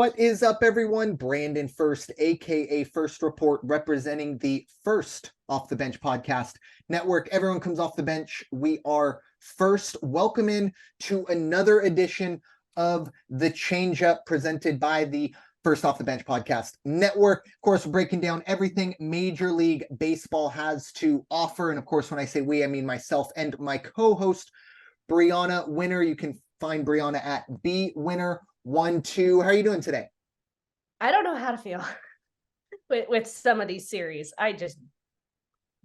What is up, everyone? Brandon Ferst, aka First Report, representing the First Off the Bench podcast network. Everyone comes off the bench. We are First. Welcome in to another edition of the Changeup presented by the First Off the Bench podcast network. Of course, we're breaking down everything Major League Baseball has to offer. And of course, when I say we, I mean myself and my co-host, Bryanna Winner. You can find Bryanna at bwinner12. How are you doing today? I don't know how to feel with some of these series. I just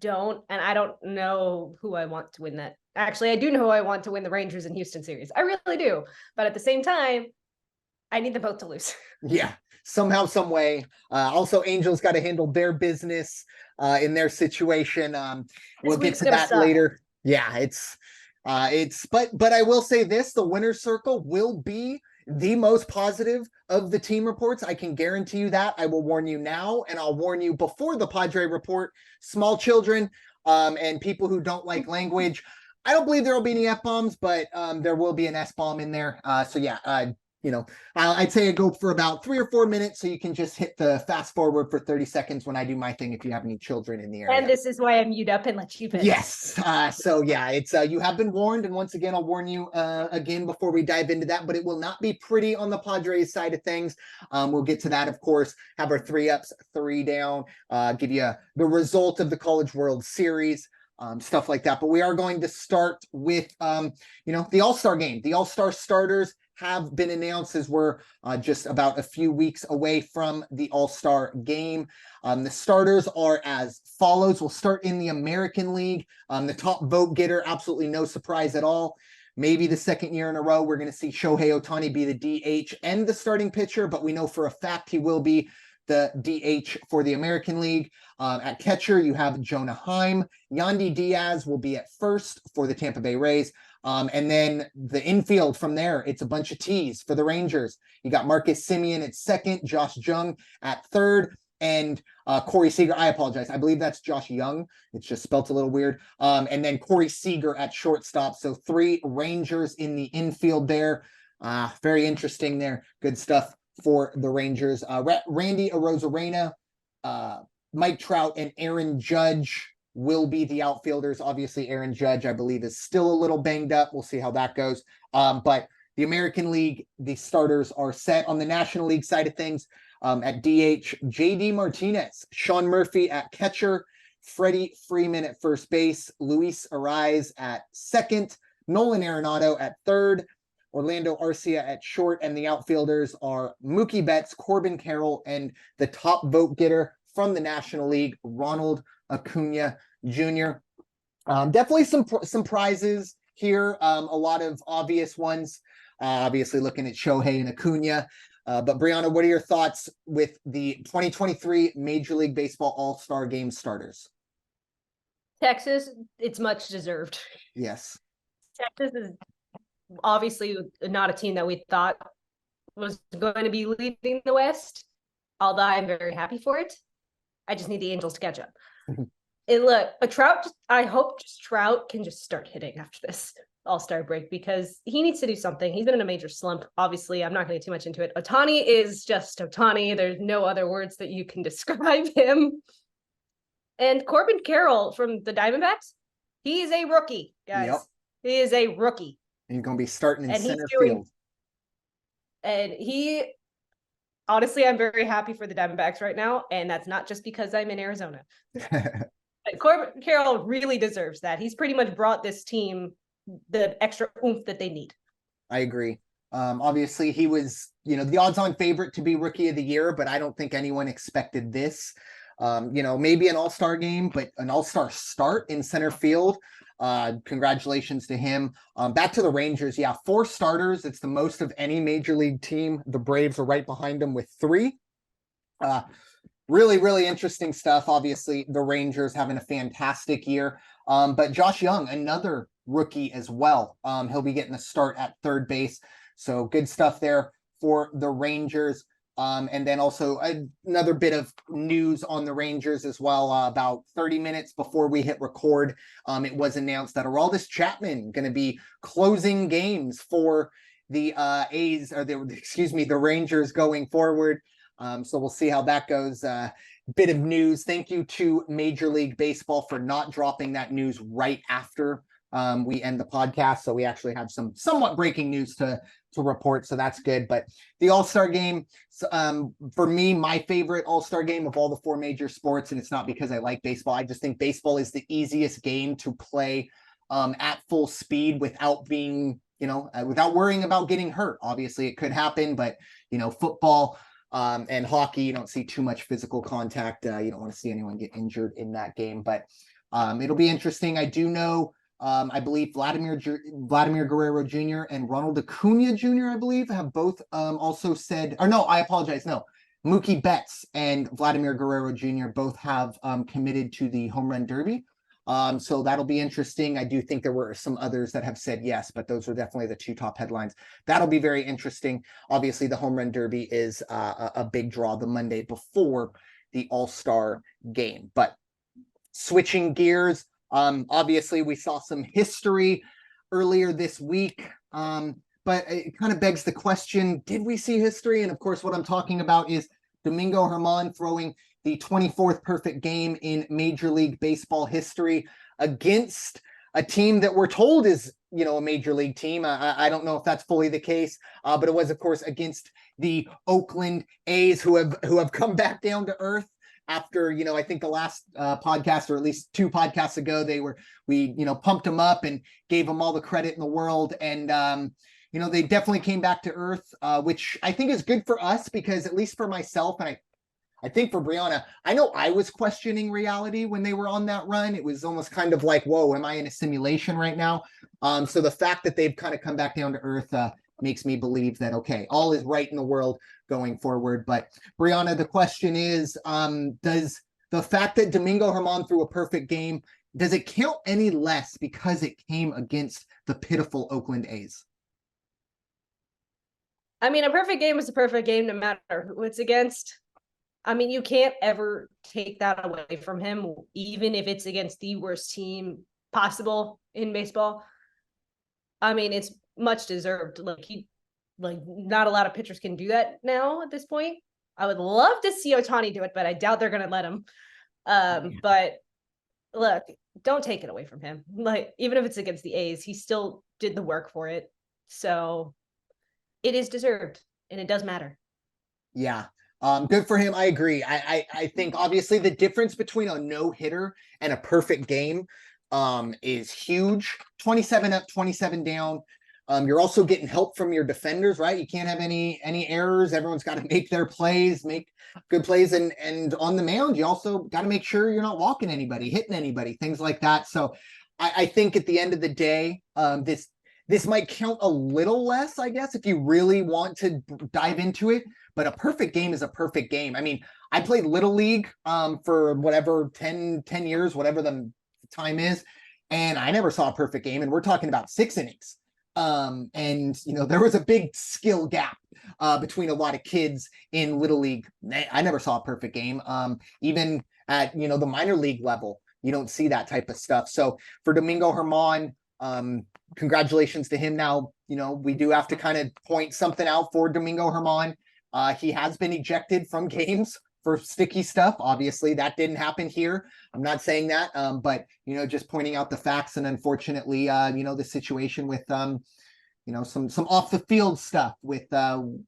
don't, and I don't know who I want to win that. Actually, I do know who I want to win the Rangers and Houston series. I really do. But at the same time, I need them both to lose. Yeah, somehow, some way. Also, Angels got to handle their business in their situation. We'll get to that later. Yeah, but I will say this, the winner's circle will be the most positive of the team reports. I can guarantee you that. I will warn you now, and I'll warn you before the Padre report. Small children and people who don't like language. I don't believe there will be any F-bombs, but there will be an S-bomb in there. So yeah, I'd say I go for about 3 or 4 minutes, so you can just hit the fast forward for 30 seconds when I do my thing if you have any children in the area. And this is why I mute up and let you finish. Yes. So yeah, it's you have been warned, and once again, I'll warn you again before we dive into that, but it will not be pretty on the Padres side of things. We'll get to that, of course, have our 3 ups, 3 down, give you the result of the College World Series. Stuff like that. But we are going to start with, the All-Star game. The All-Star starters have been announced as we're just about a few weeks away from the All-Star game. The starters are as follows. We'll start in the American League. The top vote getter, absolutely no surprise at all. Maybe the second year in a row, we're going to see Shohei Ohtani be the DH and the starting pitcher, but we know for a fact he will be the DH for the American League. At catcher, you have Jonah Heim. Yandy Diaz will be at first for the Tampa Bay Rays. And then the infield from there, it's a bunch of T's for the Rangers. You got Marcus Semien at second, Josh Jung at third, and Corey Seager. I apologize. I believe that's Josh Young. It's just spelt a little weird. And then Corey Seager at shortstop. So 3 Rangers in the infield there. Very interesting there. Good stuff for the Rangers. Randy Arozarena, Mike Trout, and Aaron Judge will be the outfielders. Obviously, Aaron Judge, I believe, is still a little banged up. We'll see how that goes. But the American League, the starters are set. On the National League side of things, at DH, JD Martinez, Sean Murphy at catcher, Freddie Freeman at first base, Luis Ariz at second, Nolan Arenado at third, Orlando Arcia at short, and the outfielders are Mookie Betts, Corbin Carroll, and the top vote getter from the National League, Ronald Acuna Jr. Definitely some prizes here. A lot of obvious ones. Obviously looking at Shohei and Acuna. But Bryanna, what are your thoughts with the 2023 Major League Baseball All-Star Game starters? Texas, it's much deserved. Yes. Texas is obviously not a team that we thought was going to be leading the West, although I'm very happy for it. I just need the Angels to catch up. And look, I hope Trout can just start hitting after this All-Star break, because he needs to do something. He's been in a major slump. Obviously, I'm not going to get too much into it. Ohtani is just Ohtani. There's no other words that you can describe him. And Corbin Carroll from the Diamondbacks, he is a rookie, guys. Yep. He is a rookie. And he's going to be starting in center field. And honestly, I'm very happy for the Diamondbacks right now. And that's not just because I'm in Arizona. But Corbin Carroll really deserves that. He's pretty much brought this team the extra oomph that they need. I agree. Obviously, he was, the odds-on favorite to be Rookie of the Year, but I don't think anyone expected this. Maybe an all-star game, but an all-star start in center field. Congratulations to him. Back to the Rangers. Yeah, 4 starters. It's the most of any major league team. The Braves are right behind them with 3. Really, really interesting stuff. Obviously, the Rangers having a fantastic year. But Josh Young, another rookie as well. He'll be getting a start at third base. So good stuff there for the Rangers. And then also another bit of news on the Rangers as well. About 30 minutes before we hit record, it was announced that Aroldis Chapman going to be closing games for the A's or the Rangers going forward. So we'll see how that goes. Bit of news. Thank you to Major League Baseball for not dropping that news right after we end the podcast. So we actually have some somewhat breaking news to report. So that's good. But the All-Star game, for me, my favorite All-Star game of all the 4 major sports, and it's not because I like baseball. I just think baseball is the easiest game to play at full speed without being, without worrying about getting hurt. Obviously, it could happen, but, football and hockey, you don't see too much physical contact. You don't want to see anyone get injured in that game, but it'll be interesting. I do know, I believe Vladimir Guerrero Jr. and Ronald Acuna Jr., I believe, have both also said, or no, I apologize. No, Mookie Betts and Vladimir Guerrero Jr. both have committed to the home run derby. So that'll be interesting. I do think there were some others that have said yes, but those were definitely the 2 top headlines. That'll be very interesting. Obviously, the home run derby is a big draw the Monday before the All-Star game. But switching gears, obviously we saw some history earlier this week, but it kind of begs the question, did we see history? And of course, what I'm talking about is Domingo German throwing the 24th perfect game in Major League Baseball history against a team that we're told is, a major league team. I don't know if that's fully the case, but it was, of course, against the Oakland A's, who have come back down to earth after, I think the last podcast, or at least 2 podcasts ago, we pumped them up and gave them all the credit in the world. And, they definitely came back to earth, which I think is good for us, because at least for myself, and I think for Bryanna, I know I was questioning reality when they were on that run. It was almost kind of like, whoa, am I in a simulation right now? So the fact that they've kind of come back down to earth makes me believe that, okay, all is right in the world going forward. But Bryanna, the question is, does the fact that Domingo German threw a perfect game, does it count any less because it came against the pitiful Oakland A's? I mean, a perfect game is a perfect game no matter who it's against. I mean, you can't ever take that away from him, even if it's against the worst team possible in baseball. I mean, it's much deserved. Not a lot of pitchers can do that now at this point. I would love to see Ohtani do it, but I doubt they're going to let him. But look, don't take it away from him. Even if it's against the A's, he still did the work for it. So it is deserved, and it does matter. Yeah. Good for him. I agree. I think obviously the difference between a no-hitter and a perfect game is huge. 27 up, 27 down. You're also getting help from your defenders, right? You can't have any errors. Everyone's got to make their plays, make good plays. And on the mound, you also got to make sure you're not walking anybody, hitting anybody, things like that. So I think at the end of the day, this might count a little less, I guess, if you really want to dive into it. But a perfect game is a perfect game. I mean, I played Little League for whatever, 10 years, whatever the time is. And I never saw a perfect game. And we're talking about 6 innings. And, there was a big skill gap between a lot of kids in Little League. I never saw a perfect game. Even at, the minor league level, you don't see that type of stuff. So for Domingo German, congratulations to him. Now, we do have to kind of point something out for Domingo German. He has been ejected from games for sticky stuff. Obviously, that didn't happen here. I'm not saying that, but just pointing out the facts. And unfortunately, the situation with some off the field stuff with some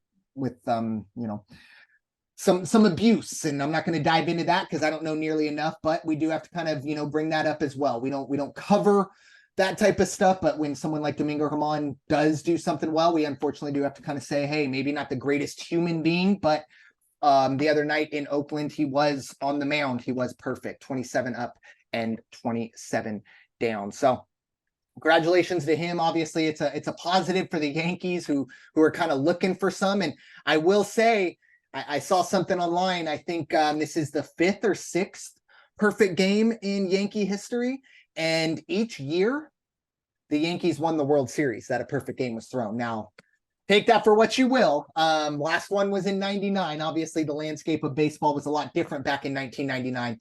abuse. And I'm not going to dive into that because I don't know nearly enough. But we do have to kind of bring that up as well. We don't cover that type of stuff. But when someone like Domingo German does do something well, we unfortunately do have to kind of say, hey, maybe not the greatest human being, but the other night in Oakland, he was on the mound. He was perfect, 27 up and 27 down. So congratulations to him. Obviously, it's a positive for the Yankees who are kind of looking for some. And I will say, I saw something online. I think this is the 5th or 6th perfect game in Yankee history. And each year, the Yankees won the World Series that a perfect game was thrown. Now, take that for what you will. Last one was in 99. Obviously, the landscape of baseball was a lot different back in 1999.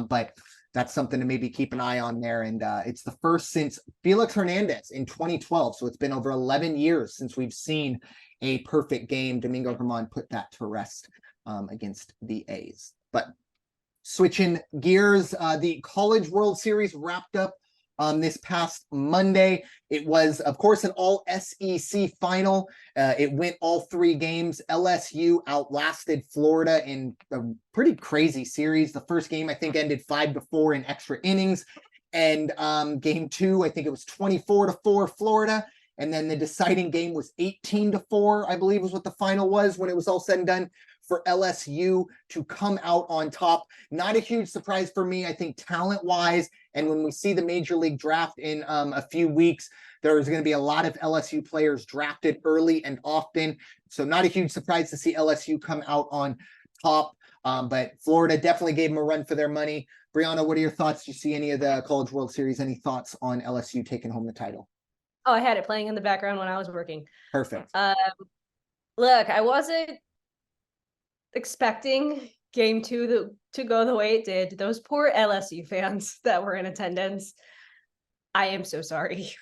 But that's something to maybe keep an eye on there. And it's the first since Felix Hernandez in 2012. So it's been over 11 years since we've seen a perfect game. Domingo German put that to rest against the A's. But switching gears, the College World Series wrapped up this past Monday. It was, of course, an all SEC final. It went all 3 games. LSU outlasted Florida in a pretty crazy series. The first game, I think, ended 5-4 in extra innings. And game 2, I think it was 24-4 Florida. And then the deciding game was 18-4, I believe was what the final was when it was all said and done, for LSU to come out on top. Not a huge surprise for me, I think, talent-wise. And when we see the Major League Draft in a few weeks, there's going to be a lot of LSU players drafted early and often. So not a huge surprise to see LSU come out on top. But Florida definitely gave them a run for their money. Bryanna, what are your thoughts? Do you see any of the College World Series? Any thoughts on LSU taking home the title? Oh, I had it playing in the background when I was working. Perfect. Look, I wasn't expecting game 2 to go the way it did. Those poor LSU fans that were in attendance, I am so sorry.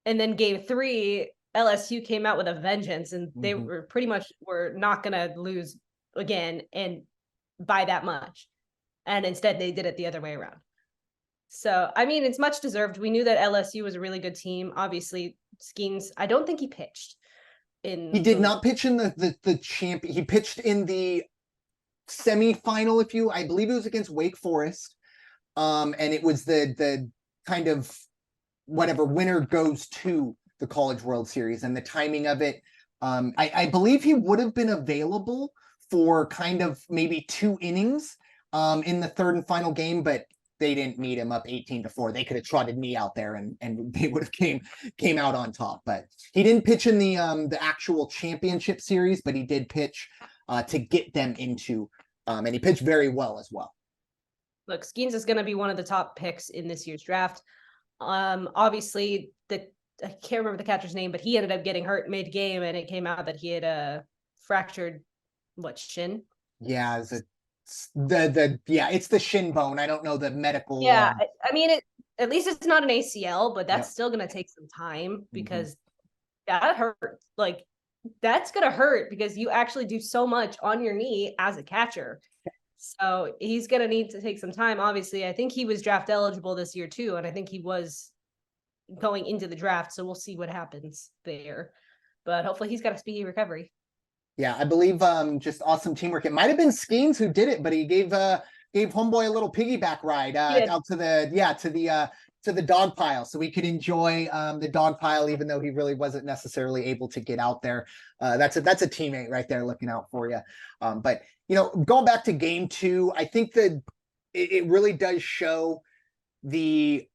And then game 3, LSU came out with a vengeance, and they were pretty much were not gonna lose again and by that much. And instead they did it the other way around. So, I mean, it's much deserved. We knew that LSU was a really good team. Obviously, Skeens, I don't think he pitched. He did not pitch in the champion. He pitched in the semifinal, I believe it was against Wake Forest. And it was the kind of whatever winner goes to the College World Series, and the timing of it. I believe he would have been available for kind of maybe 2 innings in the third and final game, but they didn't need him up 18-4. They could have trotted me out there and they would have came out on top. But he didn't pitch in the actual championship series, but he did pitch to get them into, and he pitched very well as well. Look, Skeens is going to be one of the top picks in this year's draft. Obviously, I can't remember the catcher's name, but he ended up getting hurt mid-game, and it came out that he had a fractured shin. Yeah, it's the shin bone. I don't know the medical. Yeah, I mean, at least it's not an ACL, but that's still going to take some time, because that hurt. Like, that's going to hurt because you actually do so much on your knee as a catcher. So he's going to need to take some time. Obviously, I think he was draft eligible this year too, and I think he was going into the draft. So we'll see what happens there. But hopefully he's got a speedy recovery. Yeah, I believe just awesome teamwork. It might have been Skeens who did it, but he gave homeboy a little piggyback ride out to the dog pile, so we could enjoy the dog pile, even though he really wasn't necessarily able to get out there. That's a teammate right there looking out for you. But going back to game 2, I think that it really does show the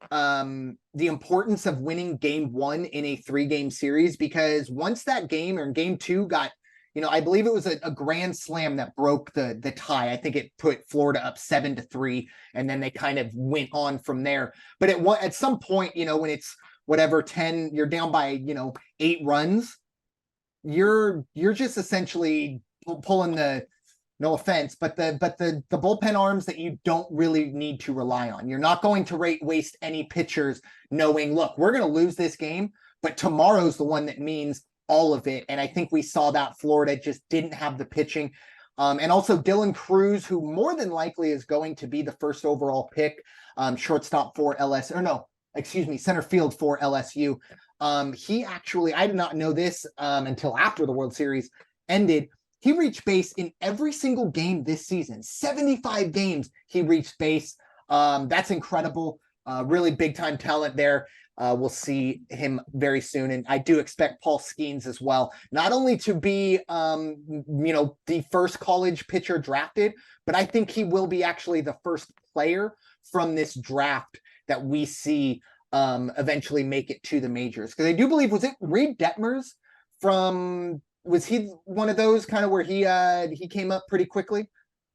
importance of winning game 1 in a 3-game series, because once that game, or game 2, got, I believe it was a grand slam that broke the tie. I think it put Florida up 7-3, and then they kind of went on from there. But at some point, when it's whatever 10, you're down by 8 runs, you're just essentially pulling the, no offense, but the bullpen arms that you don't really need to rely on. You're not going to waste any pitchers knowing, look, we're going to lose this game, but tomorrow's the one that means all of it. And I think we saw that Florida just didn't have the pitching. And also Dylan Cruz, who more than likely is going to be the first overall pick, shortstop for center field for LSU. He actually, I did not know this until after the World Series ended. He reached base in every single game this season. 75 games he reached base. That's incredible. Really big time talent there. We'll see him very soon. And I do expect Paul Skeens as well, not only to be, the first college pitcher drafted, but I think he will be actually the first player from this draft that we see eventually make it to the majors. Because I do believe, was it Reed Detmers was he one of those kind of where he came up pretty quickly?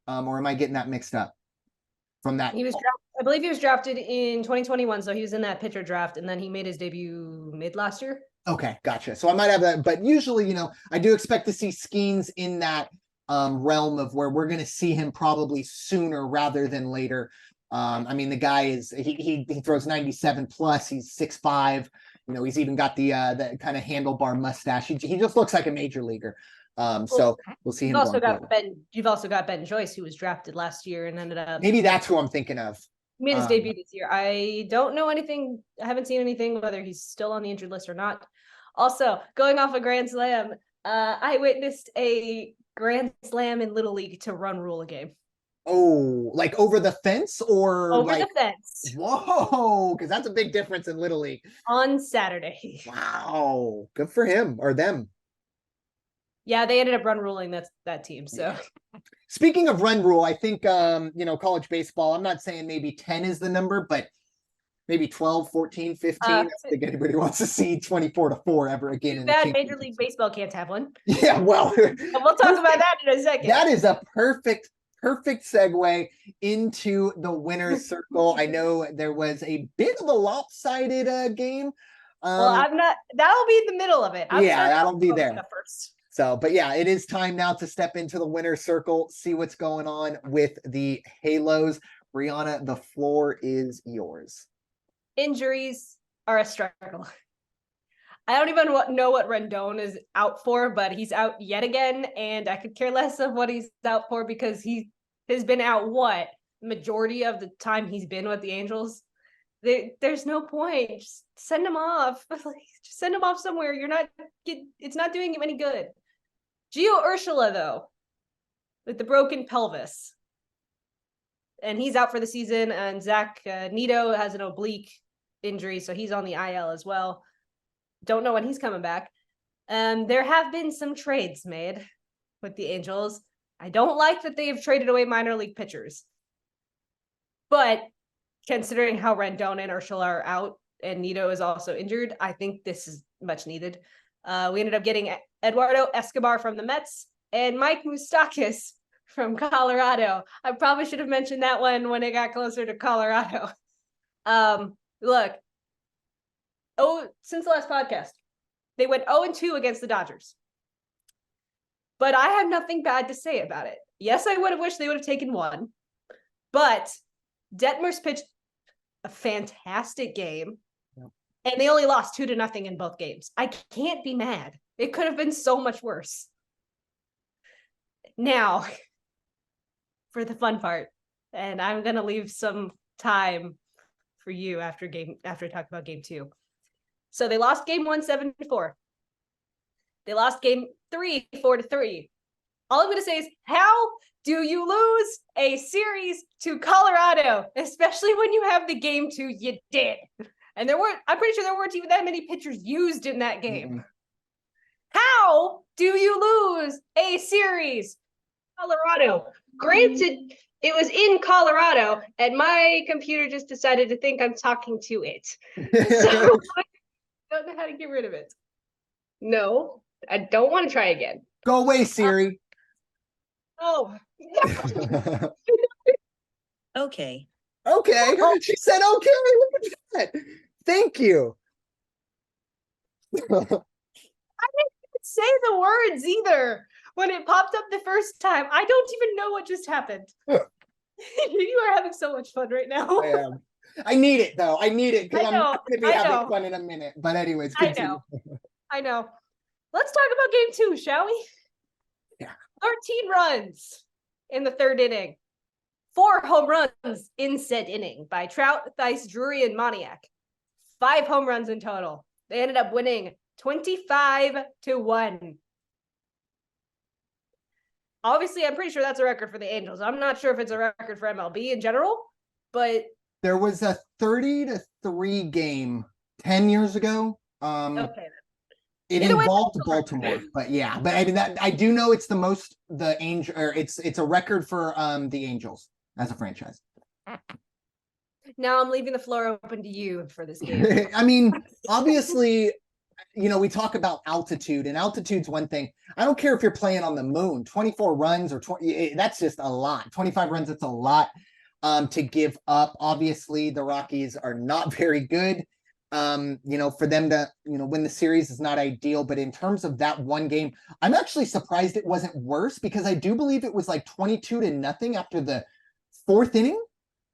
Or am I getting that mixed up from that? I believe he was drafted in 2021, so he was in that pitcher draft, and then he made his debut mid last year. Okay, gotcha. So I might have that, but usually, I do expect to see Skeens in that realm of where we're going to see him probably sooner rather than later. I mean, the guy is he throws 97 plus. He's 6'5". He's even got the kind of handlebar mustache. He just looks like a major leaguer. So we'll see him. You've also got Ben Joyce, who was drafted last year and ended up. Maybe that's who I'm thinking of. Made his debut this year. I don't know anything. I haven't seen anything whether he's still on the injured list or not. Also, going off a Grand Slam, I witnessed a Grand Slam in Little League to run rule a game. Oh, like over the fence or over the fence? Whoa, because that's a big difference in Little League. On Saturday. Wow, good for him or them. Yeah, they ended up run ruling that team. So speaking of run rule, I think college baseball, I'm not saying maybe 10 is the number, but maybe 12, 14, 15. I don't think anybody wants to see 24-4 ever again. In bad Major League Baseball can't have one. Yeah, well, we'll talk about that in a second. That is a perfect segue into the winner's circle. I know there was a bit of a lopsided game. That'll be in the middle of it. That'll be there first. So, but yeah, it is time now to step into the winner's circle, see what's going on with the Halos. Bryanna, the floor is yours. Injuries are a struggle. I don't even know what Rendon is out for, but he's out yet again, and I could care less of what he's out for because he has been out majority of the time he's been with the Angels. There's no point. Just send him off. Just send him off somewhere. It's not doing him any good. Gio Urshela, though, with the broken pelvis, and he's out for the season, and Zach Nito has an oblique injury, so he's on the IL as well. Don't know when he's coming back. There have been some trades made with the Angels. I don't like that they have traded away minor league pitchers. But considering how Rendon and Urshela are out and Nito is also injured, I think this is much needed. We ended up getting Eduardo Escobar from the Mets and Mike Moustakas from Colorado. I probably should have mentioned that one when it got closer to Colorado. Look, since the last podcast, they went 0-2 against the Dodgers. But I have nothing bad to say about it. Yes, I would have wished they would have taken one. But Detmers pitched a fantastic game. Yep. And they only lost 2-0 in both games. I can't be mad. It could have been so much worse. Now, for the fun part, and I'm going to leave some time for you after I talk about game 2. So they lost game 1, 7-4. They lost game 3, 4-3. All I'm going to say is, how do you lose a series to Colorado, especially when you have the game 2 you did? And I'm pretty sure there weren't even that many pitchers used in that game. Mm-hmm. How do you lose a series? Colorado. Granted, it was in Colorado, and my computer just decided to think I'm talking to it. So I don't know how to get rid of it. No, I don't want to try again. Go away, Siri. Oh. Okay. Okay. She said okay. Look at that. Thank you. I didn't say the words either when it popped up the first time. I don't even know what just happened. You are having so much fun right now. I am. I need it though. I need it because I'm not going to be having fun in a minute. But anyways, continue. I know. Let's talk about game 2, shall we? Yeah. 13 runs in the third inning. 4 home runs in said inning by Trout, Theis, Drury, and Moniak. 5 home runs in total. They ended up winning 25-1. Obviously, I'm pretty sure that's a record for the Angels. I'm not sure if it's a record for MLB in general, but there was a 30-3 game 10 years ago. Okay. It involved Baltimore, but yeah. But I mean, that I do know it's the most the Angel, or it's a record for the Angels as a franchise. Now I'm leaving the floor open to you for this game. I mean, obviously, we talk about altitude, and altitude's one thing. I don't care if you're playing on the moon. 24 runs or 20, that's just a lot. 25 runs, it's a lot to give up. Obviously, the Rockies are not very good. For them to, win the series is not ideal, but in terms of that one game, I'm actually surprised it wasn't worse because I do believe it was like 22-0 after the 4th inning.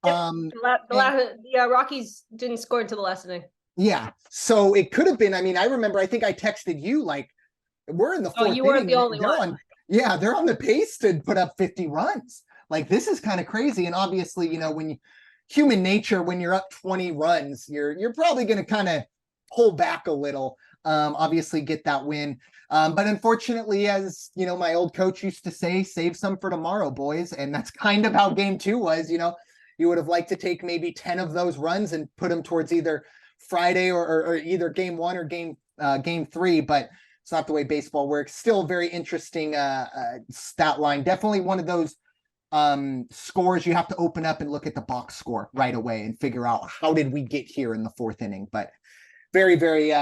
The Rockies didn't score until the last inning. Yeah. So it could have been, I mean, I remember, I think I texted you like, we're in the fourth you weren't inning. the only one. They're on the pace to put up 50 runs. Like, this is kind of crazy. And obviously, you know, human nature, when you're up 20 runs, you're probably going to kind of pull back a little, obviously get that win. But unfortunately, as you know, my old coach used to say, save some for tomorrow, boys. And that's kind of how game 2 was. You know, you would have liked to take maybe 10 of those runs and put them towards either Friday or either game 1 or game 3, but it's not the way baseball works. Still very interesting stat line. Definitely one of those scores you have to open up and look at the box score right away and figure out how did we get here in the 4th inning. But very, very,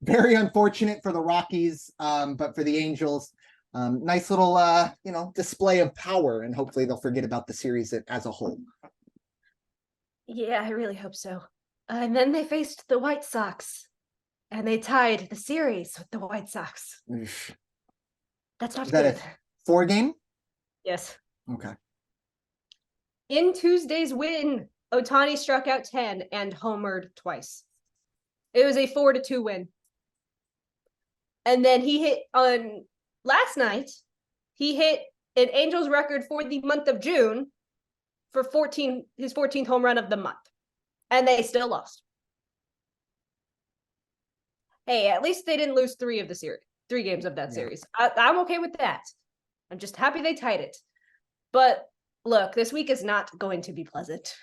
very unfortunate for the Rockies, but for the Angels, nice little, you know, display of power, and hopefully they'll forget about the series as a whole. Yeah, I really hope so. And then they faced the White Sox, and they tied the series with the White Sox. That's not good. 4-game? Yes. Okay. In Tuesday's win, Ohtani struck out 10 and homered twice. It was a 4-2 win. And then he hit on last night, he hit an Angels record for the month of June for his 14th home run of the month. And they still lost. Hey, at least they didn't lose 3 games of that series. I'm okay with that. I'm just happy they tied it. But look, this week is not going to be pleasant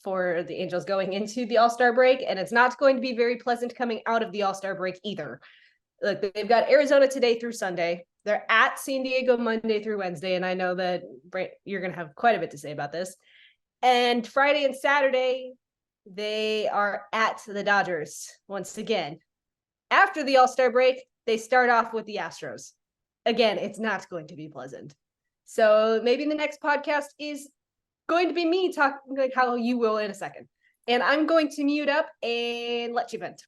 for the Angels going into the All-Star break, and it's not going to be very pleasant coming out of the All-Star break either. Look, they've got Arizona today through Sunday. They're at San Diego Monday through Wednesday, and I know that you're going to have quite a bit to say about this. And Friday and Saturday, they are at the Dodgers once again. After the All-Star break, they start off with the Astros. Again, it's not going to be pleasant. So maybe the next podcast is going to be me talking like how you will in a second. And I'm going to mute up and let you vent.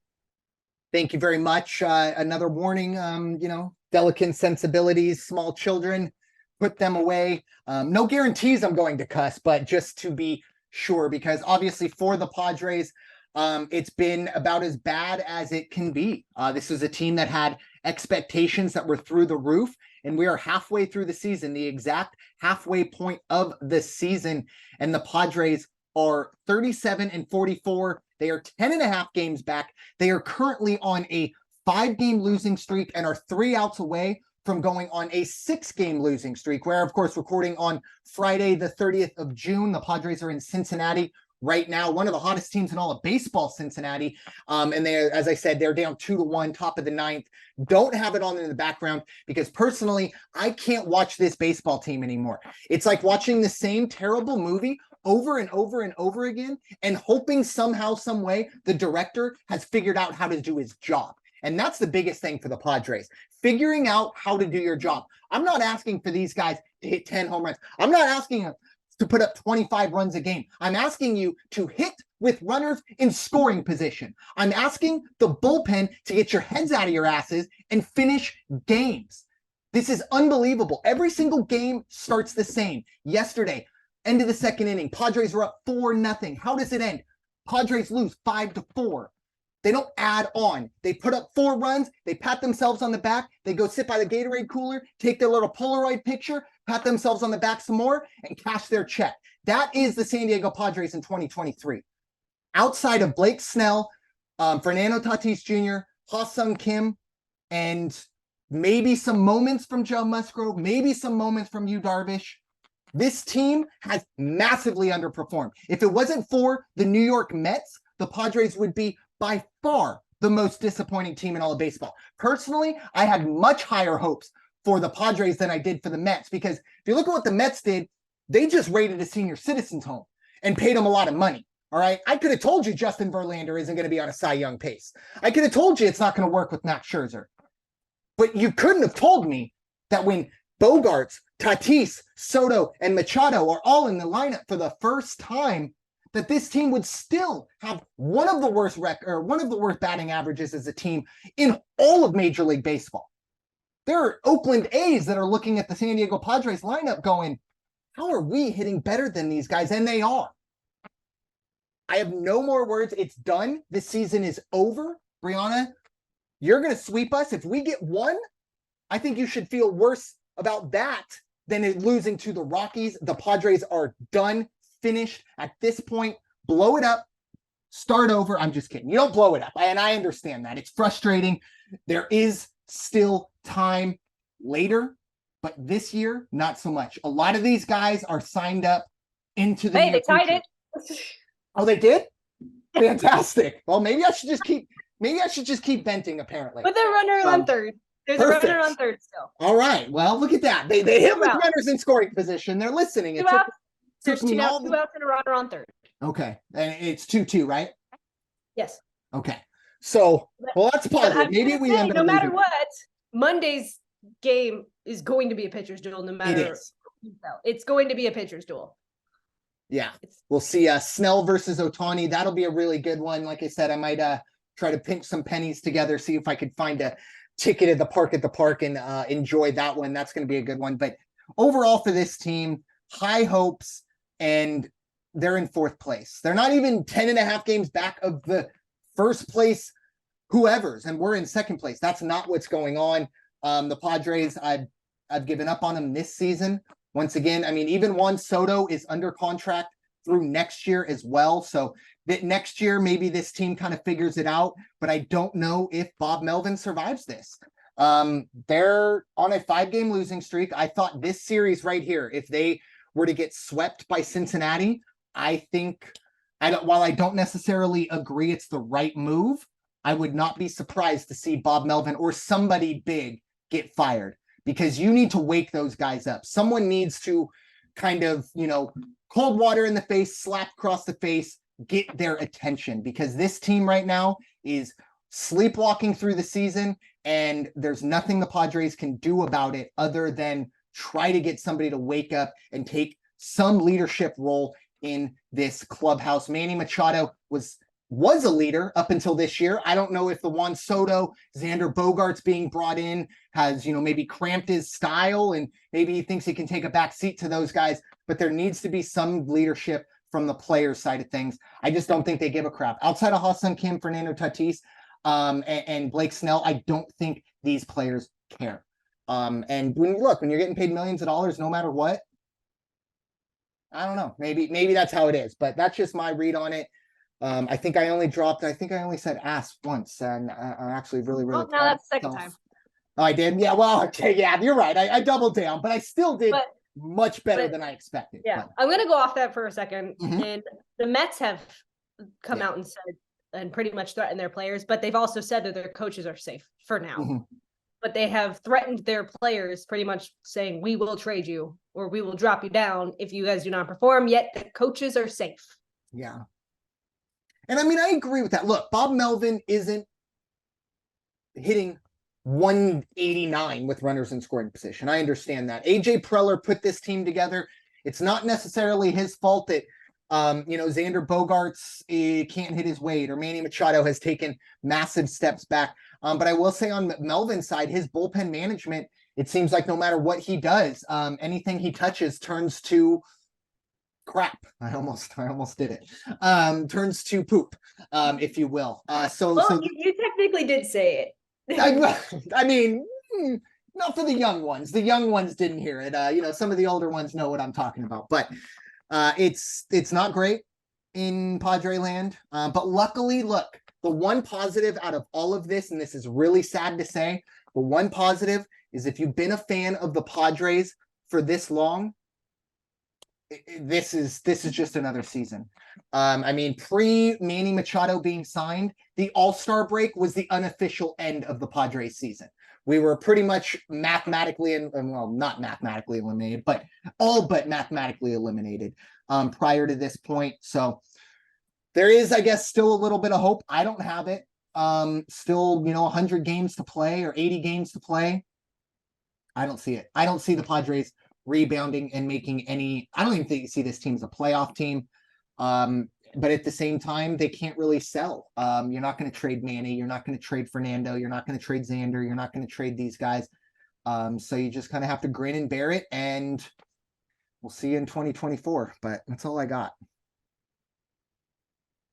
Thank you very much. Another warning, you know, delicate sensibilities, small children, put them away. No guarantees I'm going to cuss, but just to be sure, because obviously for the Padres, it's been about as bad as it can be. This is a team that had expectations that were through the roof, and we are halfway through the season, the exact halfway point of the season, and the Padres are 37-44. They are 10.5 games back. They are currently on a 5-game losing streak and are 3 outs away from going on a 6-game losing streak, where, of course, recording on Friday, the 30th of June, the Padres are in Cincinnati right now, one of the hottest teams in all of baseball, Cincinnati. And they, as I said, they're down 2-1, top of the 9th. Don't have it on in the background because personally, I can't watch this baseball team anymore. It's like watching the same terrible movie over and over and over again and hoping somehow, some way, the director has figured out how to do his job. And that's the biggest thing for the Padres, figuring out how to do your job. I'm not asking for these guys to hit 10 home runs. I'm not asking them to put up 25 runs a game. I'm asking you to hit with runners in scoring position. I'm asking the bullpen to get your heads out of your asses and finish games. This is unbelievable. Every single game starts the same. Yesterday, end of the 2nd inning, Padres were up 4-0. How does it end? Padres lose 5-4. They don't add on. They put up 4 runs. They pat themselves on the back. They go sit by the Gatorade cooler, take their little Polaroid picture, pat themselves on the back some more, and cash their check. That is the San Diego Padres in 2023. Outside of Blake Snell, Fernando Tatis Jr., Ha-Sung Kim, and maybe some moments from Joe Musgrove, maybe some moments from Yu Darvish, this team has massively underperformed. If it wasn't for the New York Mets, the Padres would be by far the most disappointing team in all of baseball. Personally, I had much higher hopes for the Padres than I did for the Mets, because if you look at what the Mets did, they just raided a senior citizens home and paid them a lot of money. All right. I could have told you Justin Verlander isn't going to be on a Cy Young pace. I could have told you it's not going to work with Max Scherzer. But you couldn't have told me that when Bogarts, Tatis, Soto, and Machado are all in the lineup for the first time, that this team would still have one of the worst batting averages as a team in all of Major League Baseball. There are Oakland A's that are looking at the San Diego Padres lineup going, how are we hitting better than these guys? And they are. I have no more words. It's done. This season is over. Bryanna, you're going to sweep us. If we get one, I think you should feel worse about that than losing to the Rockies. The Padres are done, finished at this point. Blow it up, start over. I'm just kidding. You don't blow it up. And I understand that. It's frustrating. There is still time later, but this year, not so much. A lot of these guys are signed up into the Hey, they tied future. it. Oh, they did? Fantastic. Well, maybe I should just keep venting, apparently. But they're runner on third. There's perfect. a runner on third still. All right. Well, look at that. They hit with runners in scoring position. They're listening. Two outs. There's two outs and a runner on third. Okay. And it's 2-2, right? Yes. Okay. So, well, that's positive. Maybe we end up no matter what, Monday's game is going to be a pitcher's duel, no matter. It is. It's going to be a pitcher's duel. Yeah. We'll see Snell versus Ohtani. That'll be a really good one. Like I said, I might try to pinch some pennies together, see if I could find a ticket at the park and enjoy that one. That's going to be a good one. But overall for this team, high hopes, and they're in fourth place. They're not even 10.5 games back of the first place whoever's, and we're in second place. That's not what's going on. The Padres, I've given up on them this season. Once again, I mean, even Juan Soto is under contract through next year as well. So that next year, maybe this team kind of figures it out, but I don't know if Bob Melvin survives this. They're on a 5-game losing streak. I thought this series right here, if they were to get swept by Cincinnati, I think, while I don't necessarily agree it's the right move, I would not be surprised to see Bob Melvin or somebody big get fired, because you need to wake those guys up. Someone needs to kind of, cold water in the face, slap across the face, get their attention, because this team right now is sleepwalking through the season, and there's nothing the Padres can do about it other than try to get somebody to wake up and take some leadership role in this clubhouse. Manny Machado was a leader up until this year. I don't know if the Juan Soto, Xander Bogaerts being brought in has, maybe cramped his style, and maybe he thinks he can take a back seat to those guys, but there needs to be some leadership from the players' side of things. I just don't think they give a crap. Outside of Ha-Seong Kim, Fernando Tatis, and Blake Snell, I don't think these players care. And when you're getting paid millions of dollars, no matter what, I don't know, maybe that's how it is, but that's just my read on it. I think I only said ass once, and I'm actually really Well, now that's the second time. Oh, I did? Yeah, well, okay, yeah, you're right. I doubled down, but I still did much better than I expected. Yeah, but. I'm going to go off that for a second. Mhm. And the Mets have come out and said, and pretty much threatened their players, but they've also said that their coaches are safe for now. Mm-hmm. But they have threatened their players, pretty much saying, we will trade you or we will drop you down if you guys do not perform, yet the coaches are safe. Yeah. And I mean, I agree with that. Look, Bob Melvin isn't hitting 189 with runners in scoring position. I understand that. AJ Preller put this team together. It's not necessarily his fault that, Xander Bogaerts can't hit his weight, or Manny Machado has taken massive steps back. But I will say on Melvin's side, his bullpen management, it seems like no matter what he does, anything he touches turns to crap. I almost did it. Turns to poop, if you will. So you technically did say it. I mean, not for the young ones. The young ones didn't hear it. Some of the older ones know what I'm talking about. But it's not great in Padre land. But luckily, look, the one positive out of all of this, and this is really sad to say, the one positive is if you've been a fan of the Padres for this long, this is just another season. I mean, pre Manny Machado being signed, the All-Star break was the unofficial end of the Padres season. We were pretty much mathematically, not mathematically eliminated, but all but mathematically eliminated prior to this point. So there is, I guess, still a little bit of hope. I don't have it. Still, 100 games to play or 80 games to play. I don't see it. I don't see the Padres rebounding and making any. I don't even think you see this team as a playoff team. But at the same time, they can't really sell. You're not going to trade Manny. You're not going to trade Fernando. You're not going to trade Xander. You're not going to trade these guys. So you just kind of have to grin and bear it. And we'll see you in 2024, but that's all I got.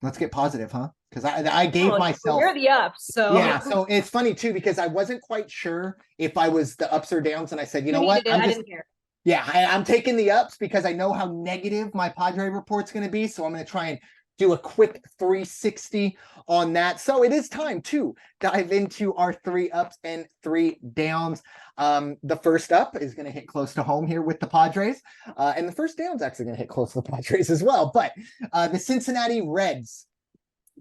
Let's get positive, huh? Because I gave myself. You're the ups, so Yeah, so it's funny too because I wasn't quite sure if I was the ups or downs, and I said, you know what, I didn't care. Yeah, I'm taking the ups because I know how negative my Padre report's going to be, so I'm going to try and do a quick 360 on that. So it is time to dive into our 3 ups and 3 downs. The first up is going to hit close to home here with the Padres, and the first down is actually going to hit close to the Padres as well. But the Cincinnati Reds,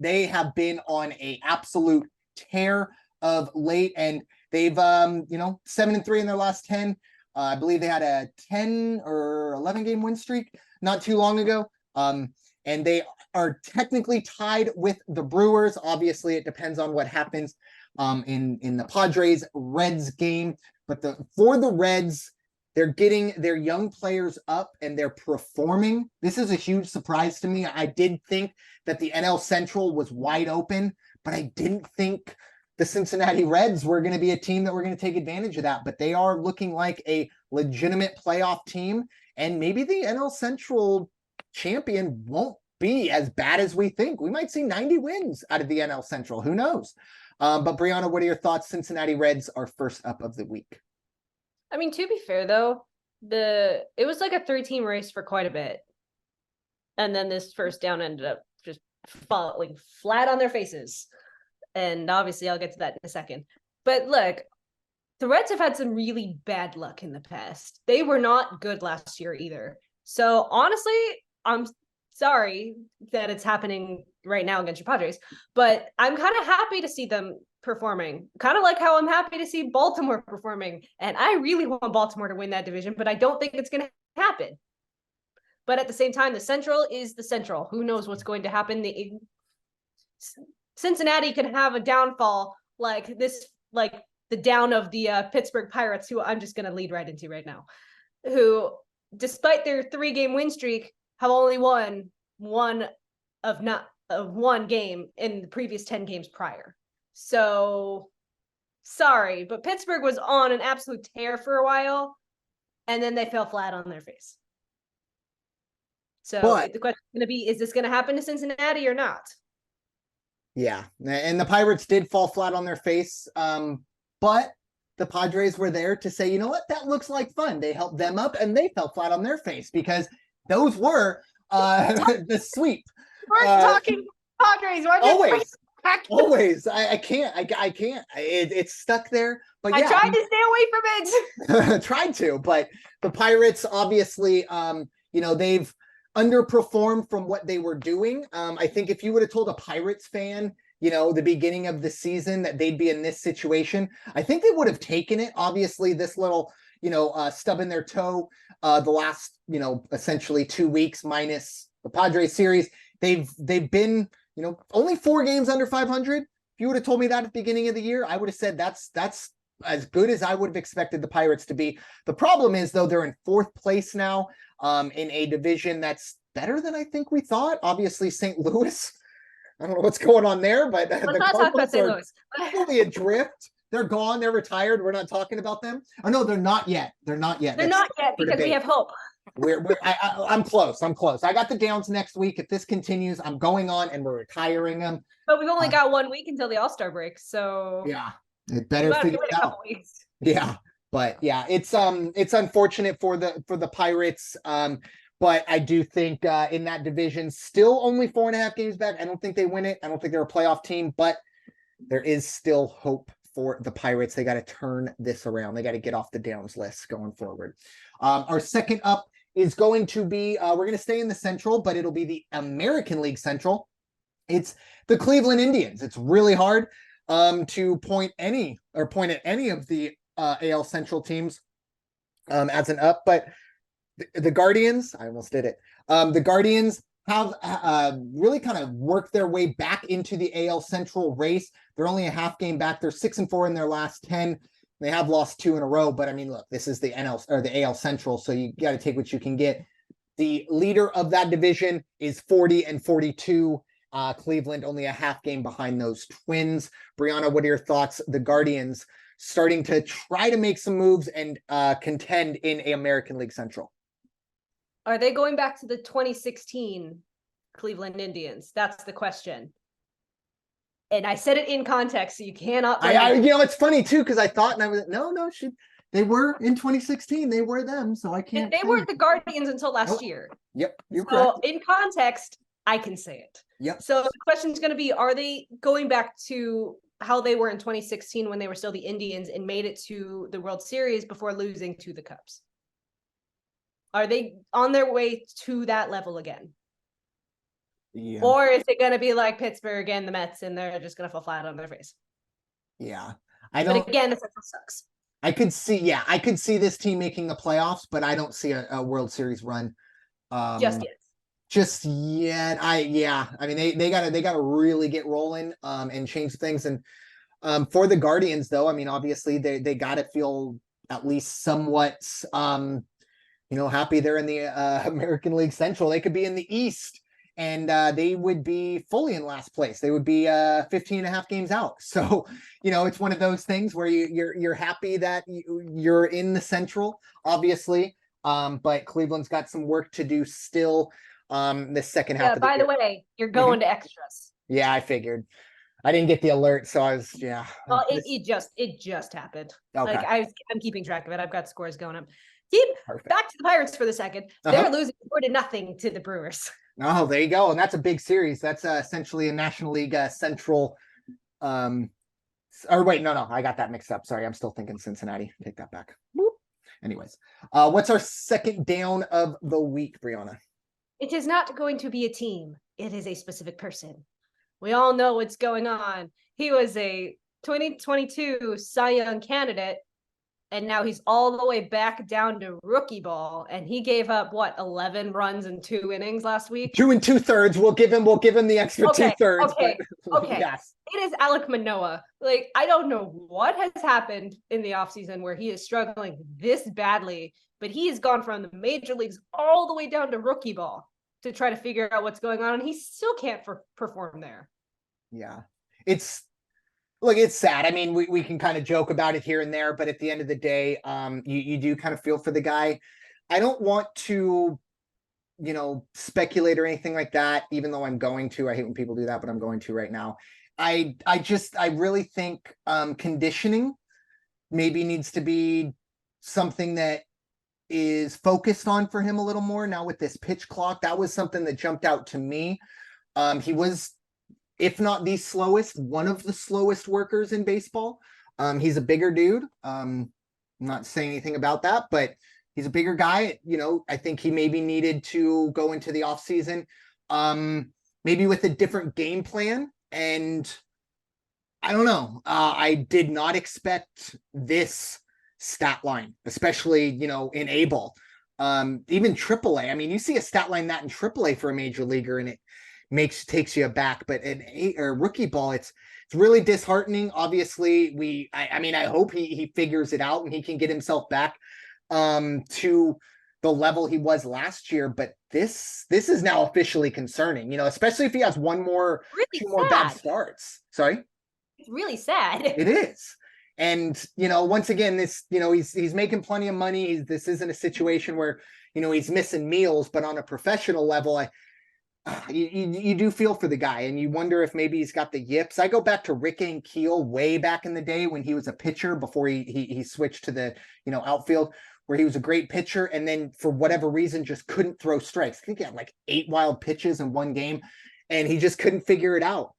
they have been on a absolute tear of late, and they've 7-3 in their last 10. I believe they had a 10 or 11 game win streak not too long ago. And they are technically tied with the Brewers. Obviously, it depends on what happens in the Padres Reds game. But for the Reds, they're getting their young players up and they're performing. This is a huge surprise to me. I did think that the NL Central was wide open, but I didn't think the Cincinnati Reds were going to be a team that were going to take advantage of that. But they are looking like a legitimate playoff team. And maybe the NL Central champion won't be as bad as we think. We might see 90 wins out of the NL Central. Who knows? But Bryanna, what are your thoughts? Cincinnati Reds are first up of the week. I mean, to be fair though, it was like a 3-team race for quite a bit. And then this first down ended up just falling flat on their faces. And obviously I'll get to that in a second. But look, the Reds have had some really bad luck in the past. They were not good last year either. So honestly, I'm sorry that it's happening right now against your Padres, but I'm kind of happy to see them performing, kind of like how I'm happy to see Baltimore performing. And I really want Baltimore to win that division, but I don't think it's going to happen. But at the same time, the Central is the Central. Who knows what's going to happen? Cincinnati can have a downfall like this, like the down of the Pittsburgh Pirates, who I'm just going to lead right into right now, who, despite their 3-game win streak, have only won one game in the previous 10 games prior. So sorry, but Pittsburgh was on an absolute tear for a while, and then they fell flat on their face. So the question is going to be, is this going to happen to Cincinnati or not? Yeah, and the Pirates did fall flat on their face, but the Padres were there to say, you know what, that looks like fun. They helped them up, and they fell flat on their face because those were the sweep. We're talking Padres. Always. I can't. It's stuck there. But yeah, I tried to stay away from it. Tried to, but the Pirates obviously, they've underperformed from what they were doing. I think if you would have told a Pirates fan, the beginning of the season that they'd be in this situation, I think they would have taken it. Obviously, this little, stub in their toe, the last, essentially 2 weeks minus the Padres series, they've been, only 4 games under 500. If you would have told me that at the beginning of the year, I would have said that's as good as I would have expected the Pirates to be. The problem is, though, they're in 4th place now in a division that's better than I think we thought. Obviously, St. Louis, I don't know what's going on there, but let's not talk about St. Louis. Totally adrift. They're gone. They're retired. We're not talking about them. Oh, no, they're not yet. They're not yet Because we have hope. I'm close. I got the downs next week. If this continues, I'm going on and we're retiring them. But we've only got 1 week until the All-Star break, so yeah, it better figure it out. Yeah, but yeah, it's unfortunate for the Pirates. But I do think in that division, still only 4.5 games back. I don't think they win it. I don't think they're a playoff team, but there is still hope for the Pirates. They got to turn this around. They got to get off the downs list going forward. Our second up is going to be, we're going to stay in the Central, but it'll be the American League Central. It's the Cleveland Indians. It's really hard to point at any of the AL Central teams as an up, but the Guardians, I almost did it. The Guardians have really kind of worked their way back into the AL Central race. They're only a half game back. They're 6-4 in their last 10. They have lost 2 in a row, but I mean, look, this is the NL or the AL Central, so you got to take what you can get. The leader of that division is 40-42. Cleveland only a half game behind those Twins. Bryanna, what are your thoughts? The Guardians starting to try to make some moves and contend in a American League Central. Are they going back to the 2016 Cleveland Indians? That's the question. And I said it in context, so you cannot. It's funny too, because I thought, and I was no, they were in 2016. They were them, so I can't. They weren't the Guardians until last year. Yep, you're correct. In context, I can say it. Yep. So the question is going to be: are they going back to how they were in 2016 when they were still the Indians and made it to the World Series before losing to the Cubs? Are they on their way to that level again? Yeah. Or is it going to be like Pittsburgh and the Mets, and they're just going to fall flat on their face? Yeah. But again, the Central sucks. I could see this team making the playoffs, but I don't see a World Series run. Just yet. I mean, they gotta really get rolling and change things. And for the Guardians, though, I mean, obviously they gotta feel at least somewhat happy they're in the American League Central. They could be in the East, and they would be fully in last place. They would be 15 and a half games out. So, it's one of those things where you're happy that you're in the Central, obviously. But Cleveland's got some work to do still the second half of the year. By the way, you're going to extras. Yeah, I figured. I didn't get the alert, so I was, Well, it just happened. Okay. Like I'm keeping track of it. I've got scores going up. Perfect. Back to the Pirates for the second. They're losing 4-0 to the Brewers. Oh, there you go. And that's a big series. That's essentially a National League Central. Or wait, no, I got that mixed up. Sorry, I'm still thinking Cincinnati. Take that back. Whoop. Anyways, what's our second down of the week, Bryanna? It is not going to be a team. It is a specific person. We all know what's going on. He was a 2022 Cy Young candidate, and now he's all the way back down to rookie ball. And he gave up 11 runs in 2 innings last week. 2 2/3. We'll give him the extra 2/3. Okay. Yes. It is Alek Manoah. Like, I don't know what has happened in the offseason where he is struggling this badly, but he has gone from the major leagues all the way down to rookie ball to try to figure out what's going on, and he still can't perform there. Yeah. It's sad. I mean, we can kind of joke about it here and there, but at the end of the day, you do kind of feel for the guy. I don't want to, speculate or anything like that, even though I'm going to. I hate when people do that, but I'm going to right now. I really think conditioning maybe needs to be something that is focused on for him a little more now with this pitch clock. That was something that jumped out to me. He was, if not the slowest, one of the slowest workers in baseball. He's a bigger dude. I'm not saying anything about that, but he's a bigger guy. I think he maybe needed to go into the offseason maybe with a different game plan. And I don't know. I did not expect this stat line, especially, in A-ball. Even AAA. I mean, you see a stat line that in AAA for a major leaguer, and it takes you aback. But in rookie ball, it's really disheartening. Obviously, I hope he figures it out and he can get himself back to the level he was last year. But this is now officially concerning, especially if he has two more bad starts. Sorry? It's really sad. It is. And, once again, this, he's making plenty of money. This isn't a situation where, he's missing meals, but on a professional level, you do feel for the guy, and you wonder if maybe he's got the yips. I go back to Rick Ankiel way back in the day when he was a pitcher before he switched to the, outfield, where he was a great pitcher. And then for whatever reason, just couldn't throw strikes. I think he had like 8 wild pitches in one game, and he just couldn't figure it out.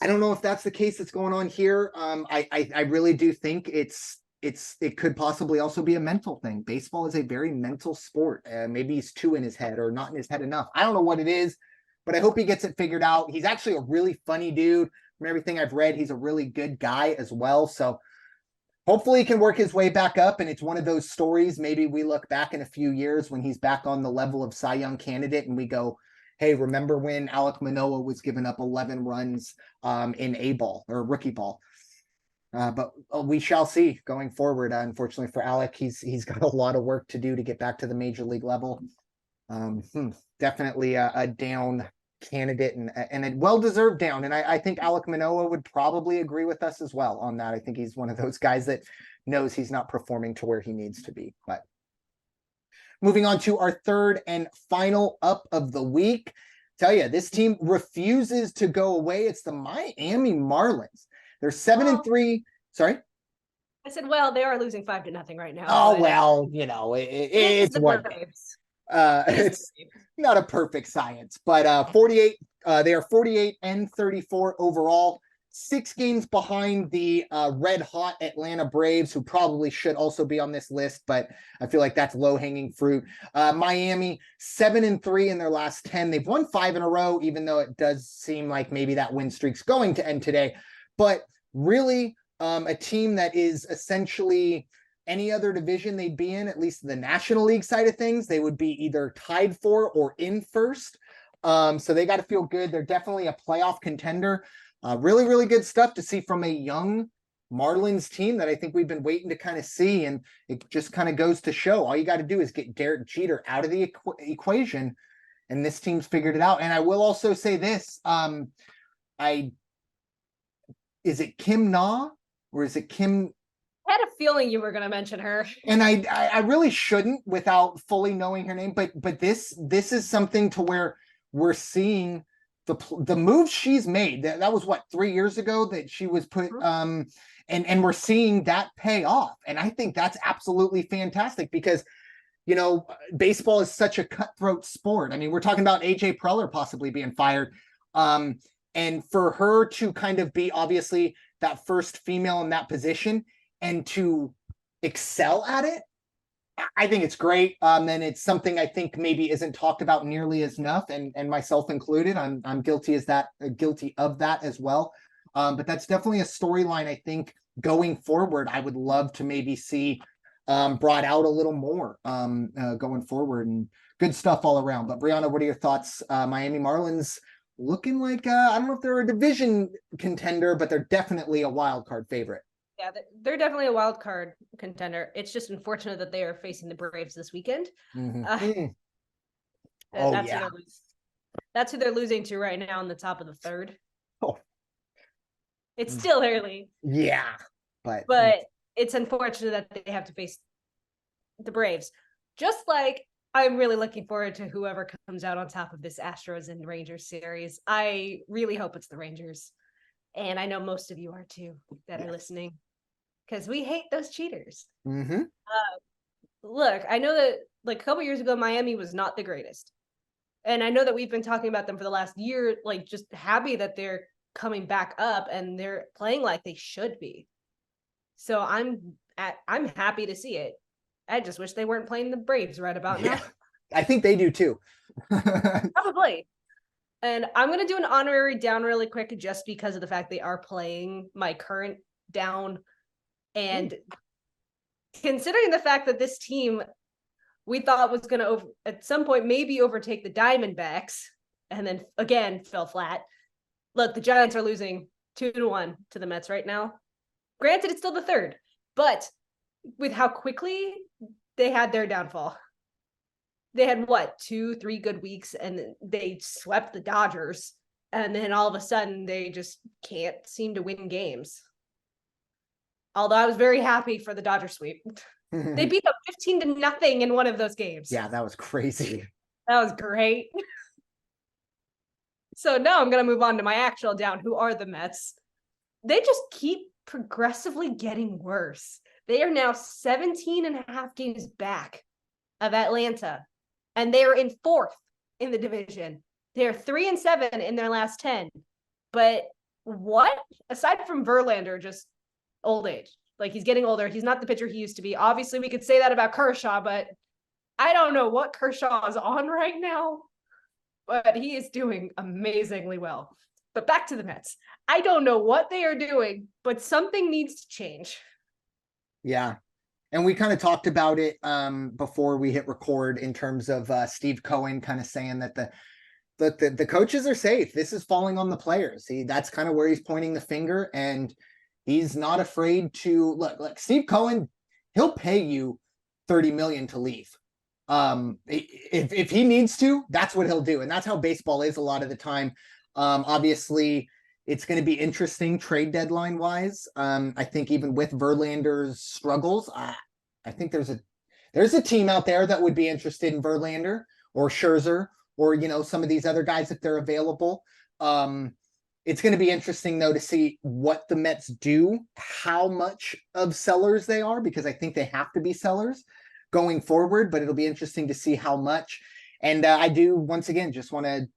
I don't know if that's the case that's going on here. I really do think it could possibly also be a mental thing. Baseball is a very mental sport. Maybe he's too in his head or not in his head enough. I don't know what it is, but I hope he gets it figured out. He's actually a really funny dude. From everything I've read, he's a really good guy as well. So hopefully he can work his way back up. And it's one of those stories. Maybe we look back in a few years when he's back on the level of Cy Young candidate and we go, hey, remember when Alek Manoah was giving up 11 runs in A-ball or rookie ball? But we shall see going forward. Unfortunately for Alek, he's got a lot of work to do to get back to the major league level. Definitely a down candidate and a well-deserved down. And I think Alek Manoah would probably agree with us as well on that. I think he's one of those guys that knows he's not performing to where he needs to be. But Moving on to our third and final up of the week. Tell you, this team refuses to go away. It's the Miami Marlins. They're 7-3. Sorry? I said, well, they are losing 5-0 right now. Oh, but well, you know, it's the one. Braves. It's not a perfect science, but 48. They are 48-34 overall. 6 games behind the red hot Atlanta Braves, who probably should also be on this list, but I feel like that's low hanging fruit. Miami 7-3 in their last 10. They've won 5 in a row, even though it does seem like maybe that win streak's going to end today. But really, a team that is essentially any other division they'd be in, at least the National League side of things, they would be either tied for or in first. So they got to feel good. They're definitely a playoff contender. Really, really good stuff to see from a young Marlins team that I think we've been waiting to kind of see. And it just kind of goes to show all you got to do is get Derek Jeter out of the equation. And this team's figured it out. And I will also say this. Is it Kim Na or is it Kim? I had a feeling you were going to mention her. And I really shouldn't without fully knowing her name. But this is something to where we're seeing the moves she's made. That was what, 3 years ago that she was put and we're seeing that pay off. And I think that's absolutely fantastic because, you know, baseball is such a cutthroat sport. I mean, we're talking about AJ Preller possibly being fired. And for her to kind of be obviously that first female in that position and to excel at it, I think it's great. And it's something I think maybe isn't talked about nearly as enough, and myself included. I'm guilty of that as well. But that's definitely a storyline I think going forward I would love to maybe see brought out a little more going forward, and good stuff all around. But Bryanna, what are your thoughts? Miami Marlins looking like I don't know if they're a division contender, but they're definitely a wild card favorite. Yeah, they're definitely a wild card contender. It's just unfortunate that they are facing the Braves this weekend. That's who they're losing to right now in the top of the third. Oh, it's still early. Yeah, but it's unfortunate that they have to face the Braves. Just like I'm really looking forward to whoever comes out on top of this Astros and Rangers series. I really hope it's the Rangers. And I know most of you are too that are listening, because we hate those cheaters. Look, I know that like a couple years ago, Miami was not the greatest. And I know that we've been talking about them for the last year, like just happy that they're coming back up and they're playing like they should be. So I'm happy to see it. I just wish they weren't playing the Braves right about now. I think they do too. Probably. And I'm going to do an honorary down really quick just because of the fact they are playing my current down. And considering the fact that this team we thought was going to at some point maybe overtake the Diamondbacks and then again fell flat. Look, the Giants are losing 2-1 to the Mets right now. Granted, it's still the third, but with how quickly they had their downfall. They had 2-3 good weeks and they swept the Dodgers. And then all of a sudden they just can't seem to win games. Although I was very happy for the Dodger sweep. They beat them 15-0 in one of those games. Yeah, that was crazy. That was great. So now I'm going to move on to my actual down, who are the Mets. They just keep progressively getting worse. They are now 17.5 games back of Atlanta. And they are in fourth in the division. They're 3-7 in their last 10. But what? Aside from Verlander, just old age. Like, he's getting older. He's not the pitcher he used to be. Obviously, we could say that about Kershaw, but I don't know what Kershaw is on right now. But he is doing amazingly well. But back to the Mets. I don't know what they are doing, but something needs to change. Yeah. And we kind of talked about it before we hit record in terms of Steve Cohen kind of saying that the coaches are safe. This is falling on the players. That's kind of where he's pointing the finger, and he's not afraid to look. Steve Cohen, he'll pay you $30 million to leave. If he needs to, that's what he'll do, and that's how baseball is a lot of the time. Obviously, it's going to be interesting trade deadline wise. I think even with Verlander's struggles, I think there's there's a team out there that would be interested in Verlander or Scherzer or, some of these other guys if they're available. It's going to be interesting, though, to see what the Mets do, how much of sellers they are, because I think they have to be sellers going forward, but it'll be interesting to see how much. And I do, once again, just want to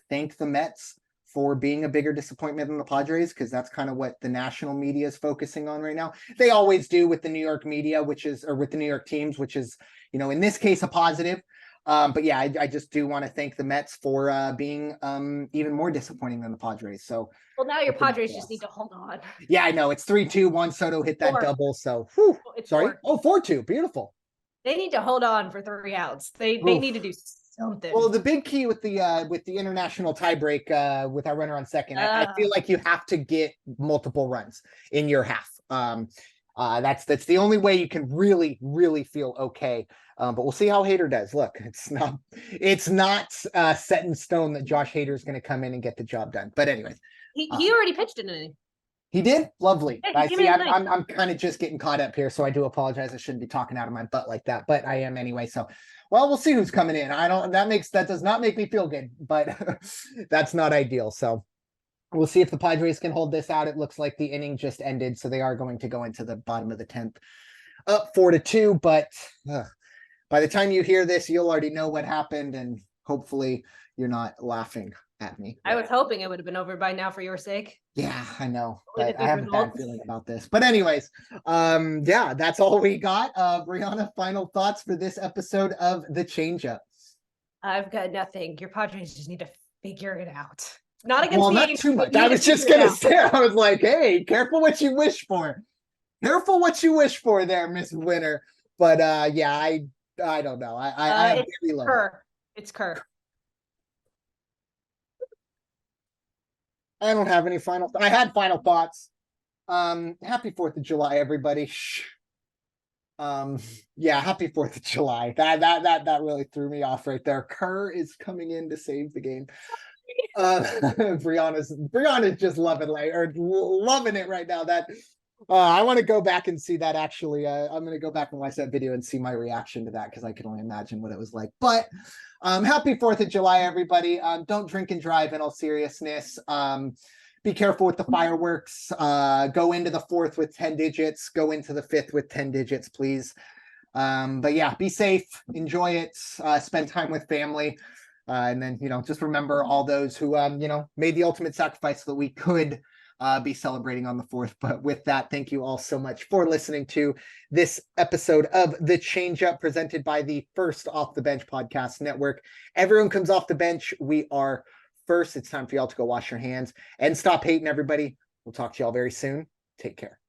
thank the Mets for being a bigger disappointment than the Padres, because that's kind of what the national media is focusing on right now. They always do with the New York media, or with the New York teams, which is, in this case, a positive. But yeah, I just do want to thank the Mets for being even more disappointing than the Padres. So, well, now your Padres just need to hold on. Yeah, I know it's 3-2. Juan Soto hit that double. So, sorry. 4. Oh, 4-2. Beautiful. They need to hold on for 3 outs. They need to do something. Well, the big key with the international tiebreak with our runner on second, I feel like you have to get multiple runs in your half. That's the only way you can really, really feel okay. But we'll see how Hader does. Look, it's not set in stone that Josh Hader is going to come in and get the job done. But anyways, he already pitched in an inning. He did? Lovely. Yeah, I see. I'm kind of just getting caught up here, so I do apologize. I shouldn't be talking out of my butt like that, but I am anyway. So, well, we'll see who's coming in. That does not make me feel good, but that's not ideal. So we'll see if the Padres can hold this out. It looks like the inning just ended, so they are going to go into the bottom of the 10th, up 4-2. But by the time you hear this, you'll already know what happened, and hopefully you're not laughing at me. I was hoping it would have been over by now for your sake. Yeah, I know, but I have a bad feeling about this. But anyways, yeah, that's all we got. Bryanna, final thoughts for this episode of The Changeup? I've got nothing. Your Padres just need to figure it out. Not against well, the not Angels, too much. I was just gonna say, I was like, hey, careful what you wish for. Careful what you wish for there, Miss Winner. But yeah, I don't know. I have very low. It's Kerr. I don't have any I had final thoughts. Happy 4th of July, everybody. Yeah, happy 4th of July. That really threw me off right there. Kerr is coming in to save the game. Bryanna's just loving it right now. That I want to go back and see that actually. I'm going to go back and watch that video and see my reaction to that, because I can only imagine what it was like. But happy 4th of July, everybody. Don't drink and drive, in all seriousness. Be careful with the fireworks. Go into the 4th with 10 digits. Go into the 5th with 10 digits, please. But yeah, be safe. Enjoy it. Spend time with family. And then, just remember all those who, made the ultimate sacrifice so that we could be celebrating on the 4th. But with that, thank you all so much for listening to this episode of The Changeup, presented by the First Off the Bench Podcast Network. Everyone comes off the bench. We are first. It's time for y'all to go wash your hands and stop hating, everybody. We'll talk to y'all very soon. Take care.